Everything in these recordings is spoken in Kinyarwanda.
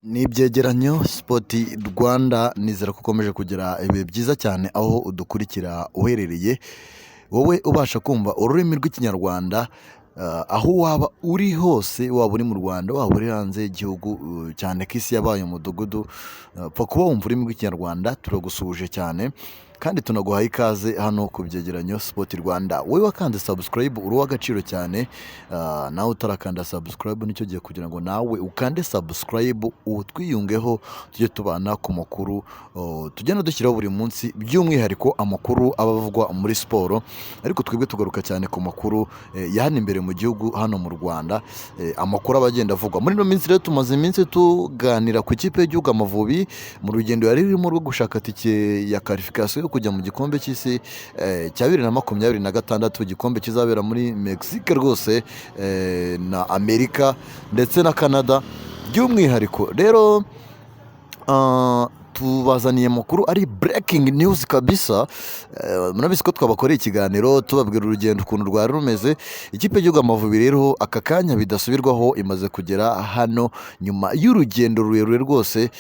Ni ibyegeranyo Sport Rwanda, nizera ko ukomeje kugira ibihe byiza cyane aho udukurikira uherereye, wowe ubasha kumva ururimi rw'ikinyarwanda aho waba uri hose, waba uri mu Rwanda, waba uri hanze y'igihugu, cyane ko isi yabaye umudugudu, pfa kuba wumva ururimi rw'ikinyarwanda turagusuhuje cyane kandi tunaguhaye ikaze hano ku byegeranyo Sport Rwanda. Wowe wakanze subscribe uri uw'agaciro cyane, nawe utarakanda subscribe nicyo gihe kugira ngo nawe ukande subscribe utwiyungeho, tujye tubana ku makuru tugenda dushyiraho buri munsi, by'umwihariko amakuru aba avugwa muri siporo, ariko twebwe tugaruka cyane ku makuru ya hano imbere mu gihugu, hano mu Rwanda, amakuru aba agenda avugwa. Muri ino minsi rero tumaze iminsi tuganira ku ikipe y'igihugu Amavubi mu rugendo yari ririmo rwo gushaka tike ya qualification yo kujya mu gikombe cy'isi cya 2026, igikombe kizabera muri Mexique rwose, na Amerika ndetse na Canada. By'umwihariko rero tubazaniye amakuru ari breaking news kabisa. Murabizi ko twabakoreye ikiganiro tubabwira urugendo ukuntu rwari rumeze. Ikipe y'igihugu Amavubi rero aka kanya bidasubirwaho imaze kugera hano nyuma y'urugendo rurerure rwose,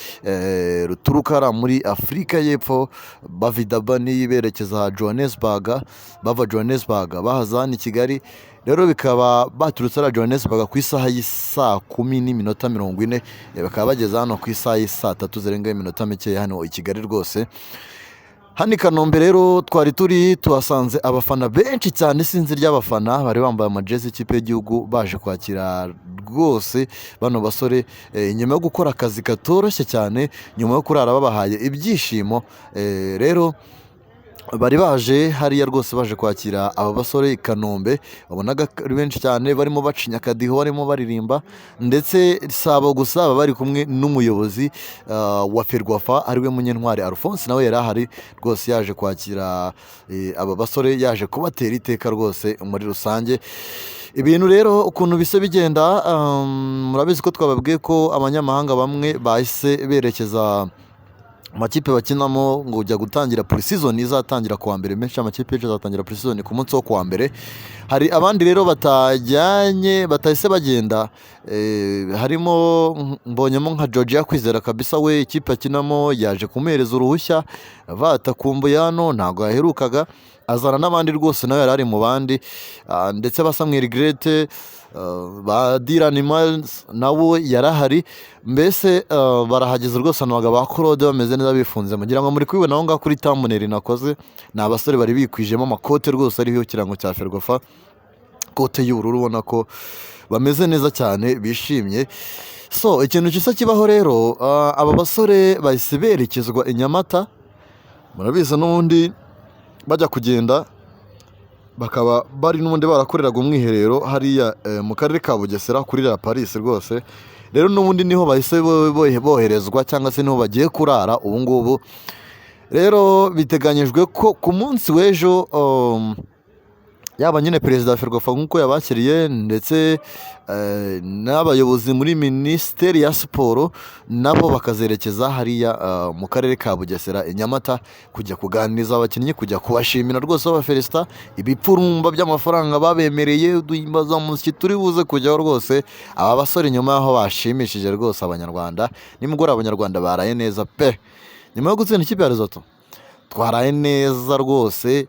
ruturuka muri Afurika y'Epfo bava i Durban berekeza Johannesburg, bava Johannesburg bahaza hano i Kigali. Rero bikaba baturutse ara Johannesburg ku isaha y'isa 10:40, bakaba bageze hano ku isaha y'isa 3 zirenga iminota mike hano i Kigali rwose. Hano i Kanombe rero twari turi tuhasanze abafana benshi cyane, sinzi ry'abafana bari bambaye amajezi y'ikipe y'igihugu baje kwakira rwose bano basore, nyuma yo gukora akazi katoroshye cyane, nyuma yo kurara babahaye ibyishimo. Rero bari baje hariya rwose baje kwakira aba basore i Kanombe, wabonaga ari benshi cyane barimo bacinya akadiho, barimo baririmba, ndetse sabo gusa baba bari kumwe n'umuyobozi wa Ferwafa ariwe Munyentwari Alphonse, nawe yari ahari rwose yaje kwakira aba basore, yaje kubatera iteka rwose muri rusange. Ibintu rero ukuntu bise bigenda, murabizi ko twababwiye ko abanyamahanga bamwe bahise berekeza amakipe bakinamo ngo ujya gutangira pre-season izatangira kuwa mbere. Menshi amakipe yaje azatangira pre-season ku munsi wo kuwa mbere. Hari abandi rero batajyanye batahise bagenda, harimo mbonyemo nka Georgia Kwizera kabisa, we ikipe akinamo yaje kumuhereza uruhushya batakumbuye hano, ntabwo yaherukaga, azana n'abandi rwose nawe yari ari mu bandi, ndetse ba Samuel Grete, ba Dylan Miles nawe yarahari. Mbese barahageze rwose, anabaga ba Claude bameze neza bifunze, mugira ngo muri kubibona aho ngaho kuri thumbnail nakoze, ni abasore bari bikwijemo amakote rwose ariho ikirango cya Ferwafa, kote y'ubururu, ubona ko bameze neza cyane bishimye. So ikintu gisa kibaho rero, aba basore bahise berekezwa i Nyamata. Murabizi n'ubundi bajya kugenda bakaba bari n'ubundi barakoreraga umwiherero hariya mu karere ka Bugesera kuri La Paris rwose. Rero n'ubundi niho bahise boherezwa, cyangwa se niho bagiye kurara ubu ngubu. Rero biteganyijwe ko ku munsi w'ejo yaba nyine perezida wa Ferwafa nk'uko yabakiriye, ndetse n'abayobozi muri Minisiteri ya Siporo nabo bakazerekeza hariya mu karere ka Bugesera i Nyamata, kujya kuganiriza abakinnyi, kujya kubashimira rwose babafelicita ibipfurumba by'amafaranga babemereye, duhimbaza umusyi turi buze kujyaho rwose. Aba basore nyuma y'aho bashimishije rwose Abanyarwanda, nimugoroba Abanyarwanda baraye neza pe, nyuma yo gutsinda ikipe ya Lesotho twaraye neza rwose.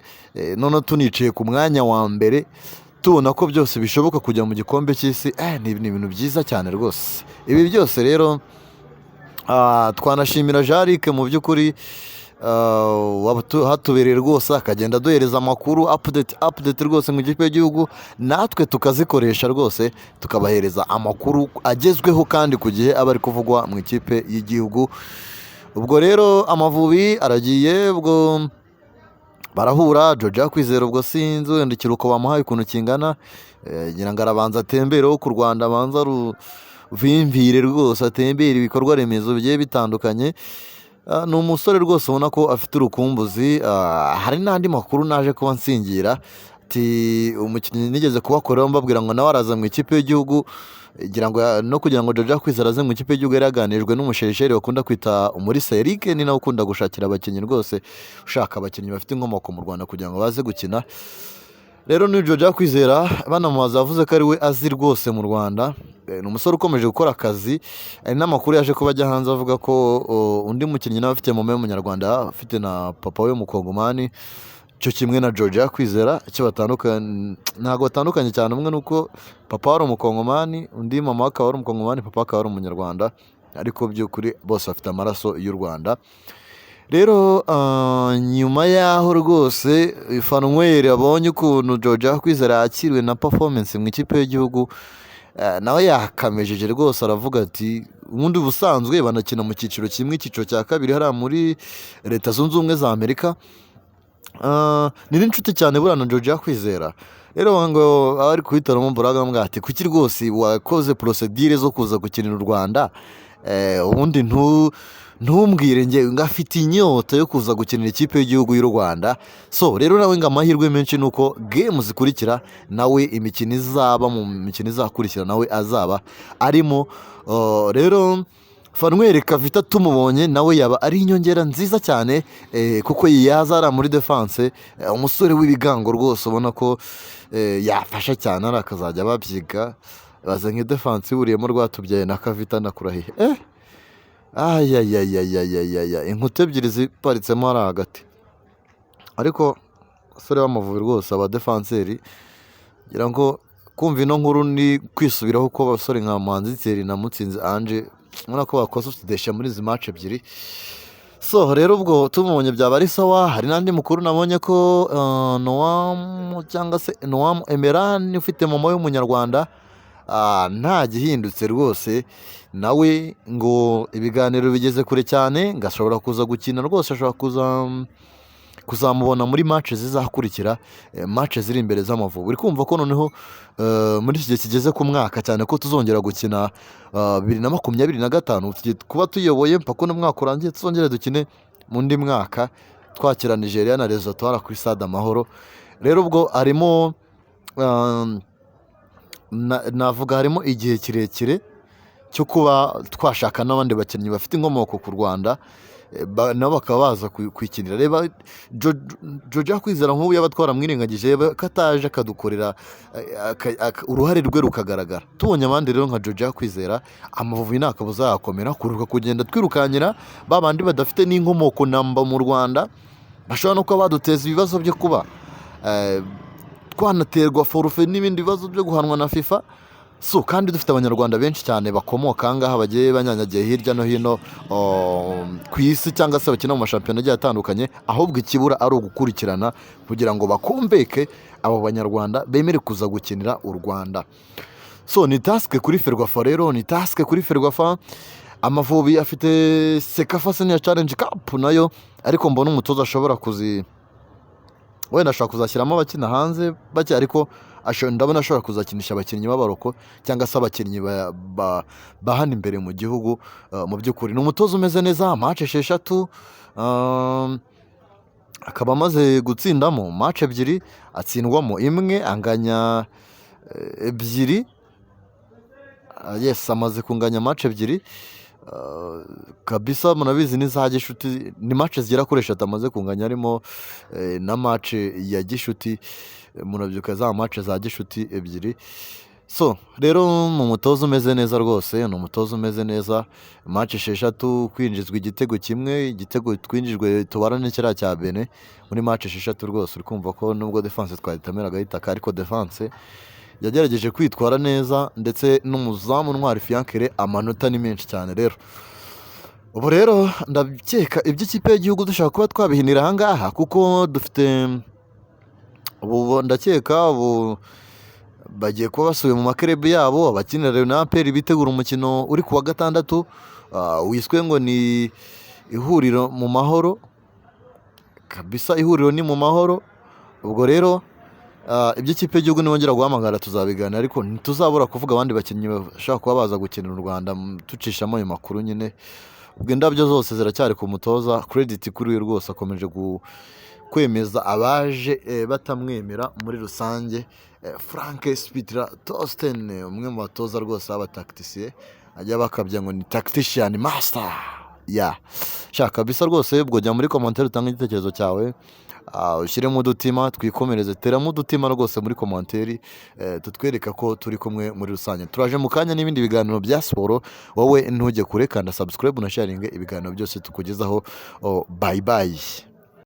None tuniciye ku mwanya wa mbere, tubona ko byose bishoboka kujya mu gikombe cy'isi. Ni ibintu byiza cyane rwose. Ibi byose rero twanashimira Jarike mu by'ukuri, hatubereye rwose, akagenda duhereza amakuru update rwose mu gipe y'igihugu, natwe tukazikoresha rwose, tukabahereza amakuru agezweho kandi ku gihe aba ari kuvugwa mu ikipe y'igihugu. Ubwo rero Amavubi aragiye, ubwo barahura. Georgia Kwizera ubwo sinzi wenda ikiruhuko bamuhaye ukuntu kingana, ngira ngo arabanza atembereho ku Rwanda, abanza ruvimvire rwose, atembere ibikorwa remezo bigiye bitandukanye. Ni umusore rwose ubona ko afite urukumbuzi. Hari n'andi makuru naje kuba nsingira, ati umukinnyi nigeze kubakoreraho mbabwira ngo nawe araza mu ikipe y'igihugu, kugira ngo Georgia Kwizera aze mu ikipe y'igihugu yaraganijwe n'umushesheri bakunda kwita Umulisa Eric, ni nawe ukunda gushakira abakinnyi rwose, ushaka abakinnyi bafite inkomoko mu Rwanda kugira ngo baze gukina. rero ni George Kwizera banamubaza yavuze ko ari we azi rwose mu Rwanda. Ni umusore ukomeje gukora akazi. Hari n'amakuru yaje kuba ajya hanze avuga ko undi mukinnyi nawe afite mama w'umunyarwanda afite na papa we w'umukongomani cyo kimwe na George Kwizera icyo batandukanye ntabwo batandukanye cyane, umwe nuko papa wari umukongomani undi mama we akaba ari umukongomani papa akaba ari umunyarwanda, ariko by'ukuri bose bafite amaraso y'u Rwanda. Rero nyuma yaho rwose Fanweri abonye ukuntu George Kwizera yakiriwe na performance mu ikipe y'igihugu, nawe yakamejeje rwose aravuga ati ubundi busanzwe banakina mu cyiciro kimwe, icyiciro cya kabiri hariya muri Leta Zunze Ubumwe za Amerika. Ni n'inshuti cyane buriya na George Kwizera. Rero ngo abari kuhitaramo Buraga mbwa ati kuki rwose wakoze procedure zo kuza gukinira u Rwanda, ubundi ntumbwire njye ngafite inyota yo kuza gukinira ikipe y'igihugu y'u Rwanda. So rero nawe ngo amahirwe menshi nuko game zikurikira nawe imikino izaba mu mikino izakurikira nawe azaba arimo. Rero Fanweri Kavita tumubonye nawe yaba ari inyongera nziza cyane, kuko yazara muri defense, umusore w'ibigango rwose ubona ko yafasha cyane ari akazajya babyiga baza nka defense iburiyemo rwatubyaye na Kavita nakurahiye. Inkuta ebyiri ziparitsemo ari hagati, ariko abasore b'Amavubi rwose aba defenseri ngira ngo kumva ino nkuru ni kwisubiraho ko abasore nka Manzi Thierry na Mutsinzi Ange ubona ko bakoze utudesha muri izi match ebyiri. So rero ubwo tumubonye byaba ari sawa. Hari n'andi mukuru nabonye ko Noam cyangwa se Noam Emeran ufite mama w'umunyarwanda nta gihindutse rwose, nawe ngo ibiganiro bigeze kure cyane, ngashobora kuza gukina rwose, ashobora kuzamubona muri match zizakurikira, match ziri imbere z'Amavubi. Uri kumva ko noneho muri iki gihe kigeze ku mwaka cyane ko tuzongera gukina 2025 kuba tuyoboye mpaka n'umwaka urangiye tuzongera dukine mu ndi mwaka twakira Nigeria na Lesotho kuri Stade Amahoro. Rero ubwo harimo navuga harimo igihe kirekire cyo kuba twashaka n'abandi bakinnyi bafite inkomoko ku Rwanda, nabo bakaba baza kwikinira. Reba George Kwizera nk'ubu yaba twaramwirengagije kataje akadukorera uruhare rwe rukagaragara. Tubonye abandi rero nka George Kwizera, Amavubi ntakabuza yakomera kuruka kugenda twirukanyira babandi badafite n'inkomoko namba mu Rwanda, bashobora no kuba baduteza ibibazo byo kuba twanaterwa forufe n'ibindi bibazo byo guhanwa na FIFA. So kandi dufite abanyarwanda benshi cyane bakomoka ahangaha bagiye banyanyagiye hirya no hino ku isi cyangwa se bakina mu mashampiyona agiye atandukanye, ahubwo ikibura ari ugukurikirana kugira ngo bakumbeke abo banyarwanda bemere kuza gukinira u Rwanda. So ni task kuri Ferwafa, rero ni task kuri Ferwafa. Amavubi afite Sekafa Senior Challenge Cup nayo, ariko mbona umutoza ashobora wenda ashobora kuzashyiramo abakina hanze bake, ariko ndabona ashobora kuzakinisha abakinnyi b'abaroko cyangwa se abakinnyi bahana imbere mu gihugu. Mu by'ukuri ni umutoza umeze neza. Match 6 akaba amaze gutsindamo match 2, atsindwamo 1, anganya 2. Yes, amaze kunganya match 2 kabisa. Munabizi ni za gishuti, ni match zigera kuri 3 amaze kunganya, harimo na match ya gishuti, munabyuka za match za gishuti 2. So rero mu mutozo umeze neza rwose, ni umutozo umeze neza. Match 6 kwinjizwa igitego kimwe, igitego twinjijwe tubara n'ikira cya Bene muri match 6 rwose. Uri kumva ko nubwo defense twayitameraga itaka, ariko defense yagerageje kwitwara neza, ndetse n'umuzamu Ntwari Fiankere amanota ni menshi cyane. Rero ubu rero ndakeka iby'ikipe y'igihugu dushaka kuba twabihinira ahangaha, kuko dufite ubu ndakeka ubu bagiye kuba basubiye mu makerebe yabo. Abakinira rero na APR bitegura umukino uri kuwa gatandatu wiswe ngo ni ihuriro mu mahoro kabisa, ihuriro ni mu mahoro. Ubwo rero iby'ikipe y'igihugu nibongera guhamagara tuzabiganira, ariko ntituzabura kuvuga abandi bakinnyi bashaka kuba baza gukinira u Rwanda tucishamo ayo makuru nyine. Ubwo indabyo zose ziracyari ku mutoza, credit kuri we rwose akomeje kwemeza abaje batamwemera muri rusange. Frank Spitler Tosten, umwe mu batoza rwose b'abatacticiens, ajya bakabya ngo ni tactician master. Shaka bisa rwose. Ubwo jya muri commentaire utanga igitekerezo cyawe, ushyiremo udutima twikomereze, teramo udutima rwose muri komanteri, tutwereka ko turi kumwe muri rusange. Turaje mu kanya n'ibindi biganiro bya siporo, wowe ntujye kure, kanda subscribe na sharinge ibiganiro byose tukugezaho. Bye bye.